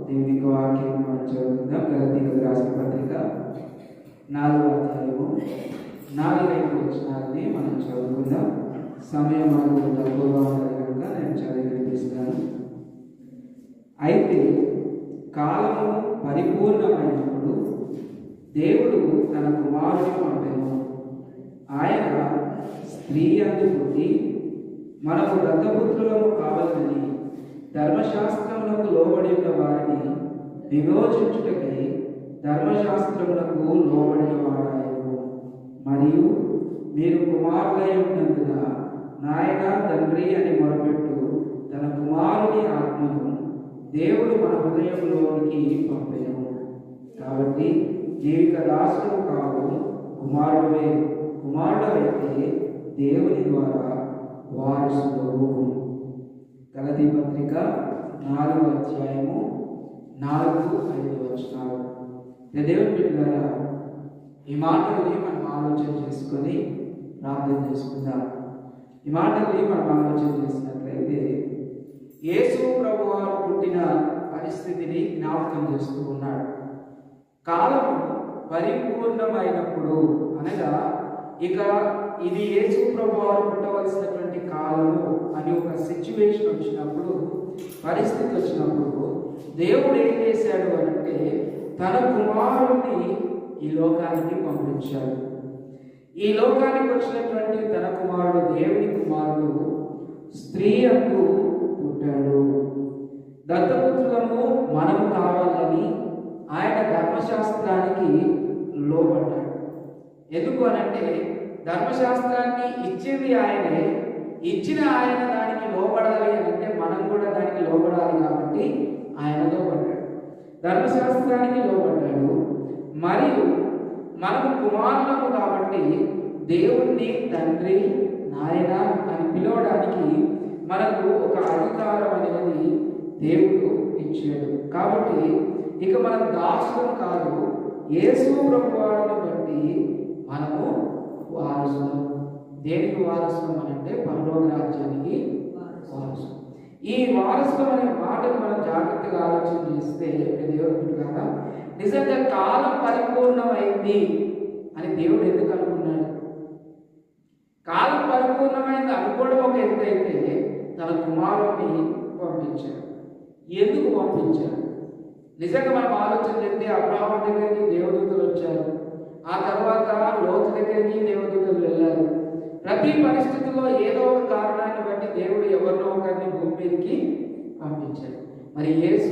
దేవుని వాక్యం మనం చదువుకుందాం. గలతీయులకు రాసిన పత్రిక 4వ అధ్యాయము 4-5 వచనాలని మనం చదువుకుందాం. సమయం మనకు తక్కువగా ఉన్నది కనుక నేను చదివి వినిపిస్తాను. అయితే కాలము పరిపూర్ణమైనప్పుడు దేవుడు తన కుమారుని పంపెను. ఆయన స్త్రీ అందు పుట్టి మనకు దత్తపుత్రులము కావాలని ధర్మశాస్త్రమునకు లోబడి ఉన్న వారిని విమోచించుటకై ధర్మశాస్త్రమునకు లోబడిన వాడాయను. మరియు మీరు కుమారులై ఉన్నందున నాయన తండ్రి అని మొరపెట్టు తన కుమారుని ఆత్మను దేవుడు మన హృదయంలోనికి పంపెను. కాబట్టి జీవిక దాసుడు కావు, కుమారుడవే. కుమారుడవైతే దేవుని ద్వారా వారసుడు. గలతీ పత్రిక 4వ అధ్యాయము 4-5 వచనాలు. దేవుని బిడ్డలారా, ఈ మాటల్ని మనం ఆలోచన చేసుకొని ప్రార్థన చేసుకుందాం. ఈ మాటల్ని మనం ఆలోచన చేసినట్లయితే యేసు ప్రభువారు పుట్టిన పరిస్థితిని జ్ఞాపకం చేస్తూ ఉన్నాడు. కాలము పరిపూర్ణమైనప్పుడు అనగా ఇక ఇది యేసు ప్రభువారు పుట్టవలసినటువంటి కాలము అని ఒక సిచ్యువేషన్ వచ్చినప్పుడు, పరిస్థితి వచ్చినప్పుడు దేవుడు ఏం చేశాడు అంటే తన కుమారుడిని ఈ లోకానికి పంపించాడు. ఈ లోకానికి వచ్చినటువంటి తన కుమారుడు, దేవుని కుమారుడు స్త్రీ అంటూ పుట్టాడు. దత్తపుత్రులము మనము కావాలని ఆయన ధర్మశాస్త్రానికి లోబడ్డాడు. ఎందుకు అనంటే ధర్మశాస్త్రాన్ని ఇచ్చింది ఆయనే, ఇచ్చిన ఆయన దానికి లోబడాలి అంటే మనం కూడా దానికి లోబడాలి. కాబట్టి ఆయన లోబడ్డాడు, ధర్మశాస్త్రానికి లోబడ్డాడు. మరియు మనము కుమారులము కాబట్టి దేవుణ్ణి తండ్రి నాయన అని పిలవడానికి మనకు ఒక అధికారం అనేది దేవుడు ఇచ్చాడు. కాబట్టి ఇక మనం దాసులం కాదు, యేసు ప్రభువారిని బట్టి మనము వారసులం. దేనికి వారసులం అంటే పరలోక రాజ్యానికి వారసులం. ఈ వారసులం అనే మాటను మనం జాగ్రత్తగా ఆలోచన చేస్తే దేవుడు కదా, నిజంగా కాలం పరిపూర్ణమైంది అని దేవుడు ఎందుకు అనుకున్నాడు? కాలం పరిపూర్ణమైంది అనుకోవడం ఒక ఎత్తు అయితే తన కుమారుడిని పంపించాడు. ఎందుకు పంపించాడు? నిజంగా మనం ఆలోచన చేస్తే అబ్రాహాము దగ్గరికి దేవదూతలు వచ్చారు, ఆ తర్వాత లోతు దగ్గరికి దేవదూతలు వెళ్ళారు. ప్రతి పరిస్థితిలో ఏదో ఒక కారణాన్ని బట్టి దేవుడు ఎవరినో ఒకరిని భూమి మీదకి పంపించాడు. మరి యేసు